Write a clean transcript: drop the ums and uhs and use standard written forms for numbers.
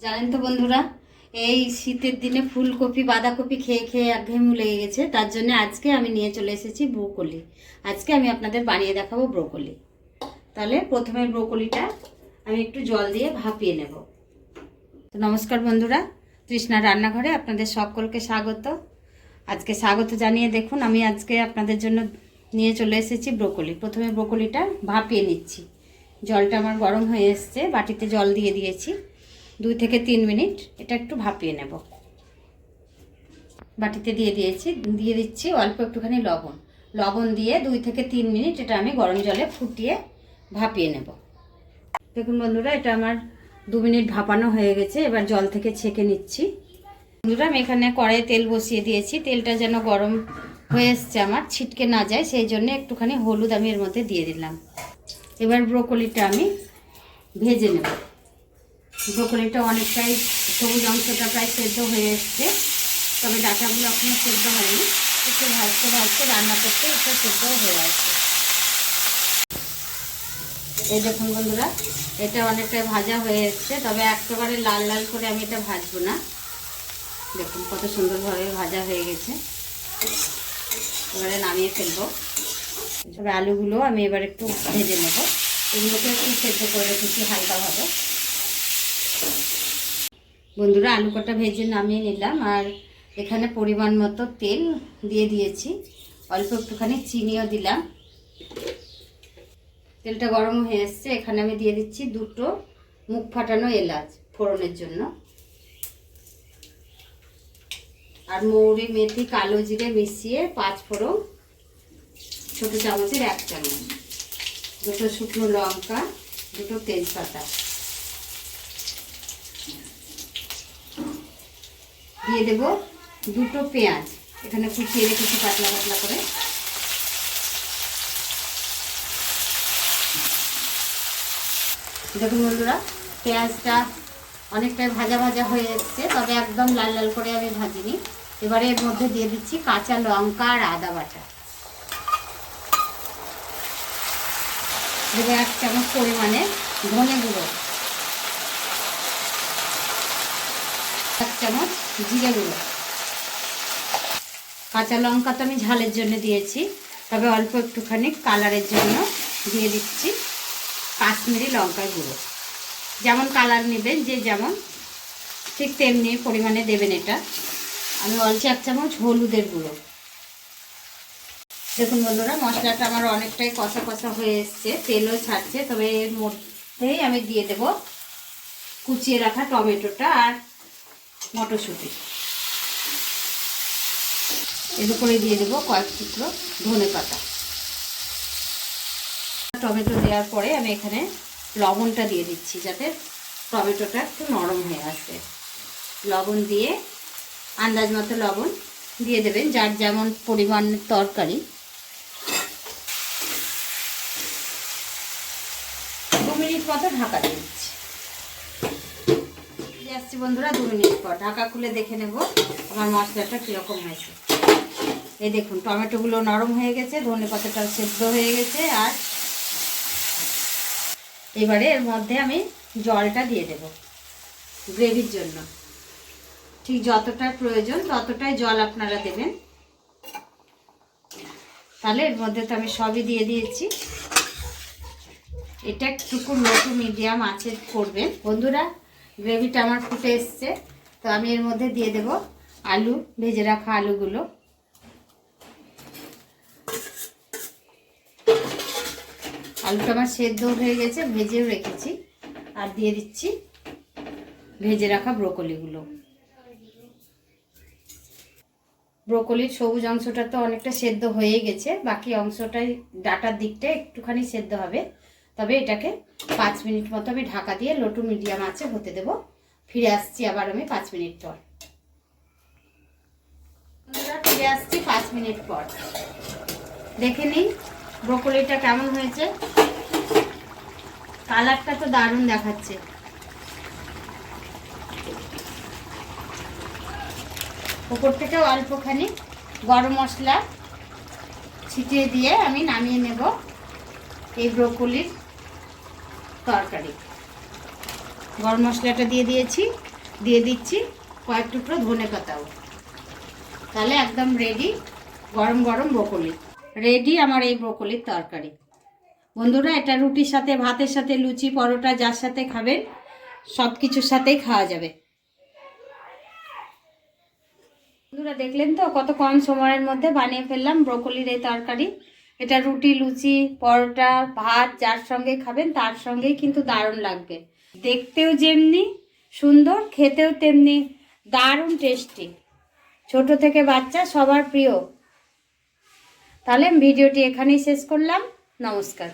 জানেন তো বন্ধুরা, এই শীতের দিনে ফুলকপি বাঁধাকপি খেয়ে খেয়ে একঘেয়েমি লেগে গেছে। তার জন্য আজকে আমি নিয়ে চলে এসেছি ব্রোকলি। আজকে আমি আপনাদের বানিয়ে দেখাবো ব্রোকলি। তাহলে প্রথমে ব্রোকলিটা আমি একটু জল দিয়ে ভাপিয়ে নেব। তো নমস্কার বন্ধুরা, তৃষ্ণা রান্নাঘরে আপনাদের সকলকে স্বাগত। আজকে স্বাগত জানিয়ে দেখুন আমি আজকে আপনাদের জন্য নিয়ে চলে এসেছি ব্রোকলি। প্রথমে ব্রোকলিটা ভাপিয়ে নিচ্ছি। জলটা আমার গরম হয়ে এসছে, বাটিতে জল দিয়ে দিয়েছি। 2 থেকে 3 মিনিট এটা একটু ভাপিয়ে নেব। বাটিতে দিয়ে দিচ্ছি অল্প একটুখানি লবণ দিয়ে 2 থেকে 3 মিনিট এটা আমি গরম জলে ফুটিয়ে ভাপিয়ে নেব। দেখুন বন্ধুরা, এটা আমার 2 মিনিট ভাপানো হয়ে গেছে। এবার জল থেকে ছেঁকে নিচ্ছি। বন্ধুরা, আমি এখানে কড়াইয়ে তেল বসিয়ে দিয়েছি। তেলটা যেন গরম হয়ে এসছে, আমার ছিটকে না যায় সেই জন্য একটুখানি হলুদ আমি এর মধ্যে দিয়ে দিলাম। এবার ব্রোকলিটা আমি ভেজে নেব। ব্রোকলিটা অনেকটাই সবুজ অংশটা প্রায় সেদ্ধ হয়ে এসছে, তবে ডাঁটাগুলো এখনো সেদ্ধ হয়নি। একটু ভাজতে ভাজতে রান্না করতে এটা সেদ্ধ হয়ে আসছে। এই দেখুন বন্ধুরা, এটা অনেকটাই ভাজা হয়ে এসছে, তবে একেবারে লাল লাল করে আমি এটা ভাজবো না। দেখুন কত সুন্দরভাবে ভাজা হয়ে গেছে। এবারে নামিয়ে ফেলবো। তবে আলুগুলো আমি এবার একটু ভেজে নেব। এগুলোকে একটু সেদ্ধ করে রেখেছি হালকাভাবে। বন্ধুরা, আলু কটা ভেজে নামিয়ে নিলাম। আর এখানে পরিমাণ মতো তেল দিয়ে দিয়েছি, অল্প একটুখানি চিনিও দিলাম। তেলটা গরম হয়ে এসছে, এখানে আমি দিয়ে দিচ্ছি 2টো মুখ ফাটানো এলাচ ফোড়নের জন্য, আর মৌরি মেথি কালো জিরে মিশিয়ে 5 ফোড়ন, ছোটো চামচের 1 চামচ, 2টো শুকনো লঙ্কা, 2টো তেজপাতা দিয়ে দেব। 2টো পেঁয়াজ এখানে কুচিয়ে রেখেছি পাতলা পাতলা করে। দেখুন বন্ধুরা, পেঁয়াজটা অনেকটাই ভাজা ভাজা হয়ে এসছে, তবে একদম লাল লাল করে আমি ভাজিনি। এবারে এর মধ্যে দিয়ে দিচ্ছি কাঁচা লঙ্কা আর আদা বাটা। দেবো 1 চামচ পরিমাণে ধনে গুঁড়ো, 1 চামচ জিরে গুঁড়ো। কাঁচা লঙ্কা তো আমি ঝালের জন্য দিয়েছি, তবে অল্প একটুখানি কালারের জন্য দিয়ে দিচ্ছি কাশ্মীরি লঙ্কার গুঁড়ো। যেমন কালার নেবেন যে যেমন, ঠিক তেমনি পরিমাণে দেবেন এটা। আমি অল্প 1 চামচ হলুদের গুঁড়ো। দেখুন বন্ধুরা, মশলাটা আমার অনেকটাই কষা কষা হয়ে এসছে, তেলও ছাড়ছে। তবে এর মধ্যেই আমি দিয়ে দেব কুচিয়ে রাখা টমেটোটা আর মটরশুঁটি। এর উপরে দিয়ে দেবো কয়েক টুকরো ধনেপাতা। টমেটো দেওয়ার পরে আমি এখানে লবণটা দিয়ে দিচ্ছি, যাতে টমেটোটা একটু নরম হয়ে আসে। লবণ দিয়ে আন্দাজ মতো লবণ দিয়ে দেবেন, যার যেমন পরিমাণের তরকারি। 2 মিনিট মতো ঢাকা দিয়ে দিচ্ছি। আসছি বন্ধুরা 2 মিনিট পর ঢাকা খুলে দেখে নেব আমার মশলাটা কীরকম হয়েছে। এই দেখুন, টমেটোগুলো নরম হয়ে গেছে, ধনেপাতাটাও সেদ্ধ হয়ে গেছে। আর এবারে এর মধ্যে আমি জলটা দিয়ে দেব গ্রেভির জন্য। ঠিক যতটা প্রয়োজন ততটাই জল আপনারা দেবেন। তাহলে এর মধ্যে তো আমি সবই দিয়ে দিয়েছি। এটা একটু লো টু মিডিয়াম আঁচে করবেন বন্ধুরা। গ্রেভিটা আমার ফুটে এসছে, তো আমি এর মধ্যে দিয়ে দেব আলু, ভেজে রাখা আলুগুলো। আলুটা আমার সেদ্ধ হয়ে গেছে, ভেজেও রেখেছি। আর দিয়ে দিচ্ছি ভেজে রাখা ব্রোকলিগুলো। ব্রোকলির সবুজ অংশটা তো অনেকটা সেদ্ধ হয়ে গেছে, বাকি অংশটাই ডাটার দিকটা একটুখানি সেদ্ধ হবে। তবে এটাকে 5 মিনিট মতো আমি ঢাকা দিয়ে লো টু মিডিয়াম আঁচে হতে দেব। ফিরে আসছি আবার আমি 5 মিনিট পর। ফিরে আসছি 5 মিনিট পর। দেখে নিই ব্রোকলিটা কেমন হয়েছে। কালারটা তো দারুণ দেখাচ্ছে। উপর থেকে অল্পখানি গরম মশলা ছিটিয়ে দিয়ে আমি নামিয়ে নেব এই ব্রোকলির তরকারি। গরম মশলাটা দিয়ে দিয়েছি, দিয়ে দিচ্ছি কয়েক টুকরো ধনে পাতাও। তাহলে একদম রেডি গরম গরম ব্রোকলি। রেডি আমার এই ব্রোকলির তরকারি। বন্ধুরা, এটা রুটির সাথে, ভাতের সাথে, লুচি, পরোটা যার সাথে খাবেন সব কিছুর সাথেই খাওয়া যাবে। বন্ধুরা, দেখলেন তো কত কম সময়ের মধ্যে বানিয়ে ফেললাম ব্রোকলির এই তরকারি। এটা রুটি, লুচি, পরোটা, ভাত যার সঙ্গে খাবেন তার সঙ্গেই কিন্তু দারুণ লাগবে। দেখতেও যেমনি সুন্দর, খেতেও তেমনি দারুণ টেস্টি। ছোট থেকে বাচ্চা সবার প্রিয়। তাহলে ভিডিওটি এখানেই শেষ করলাম। নমস্কার।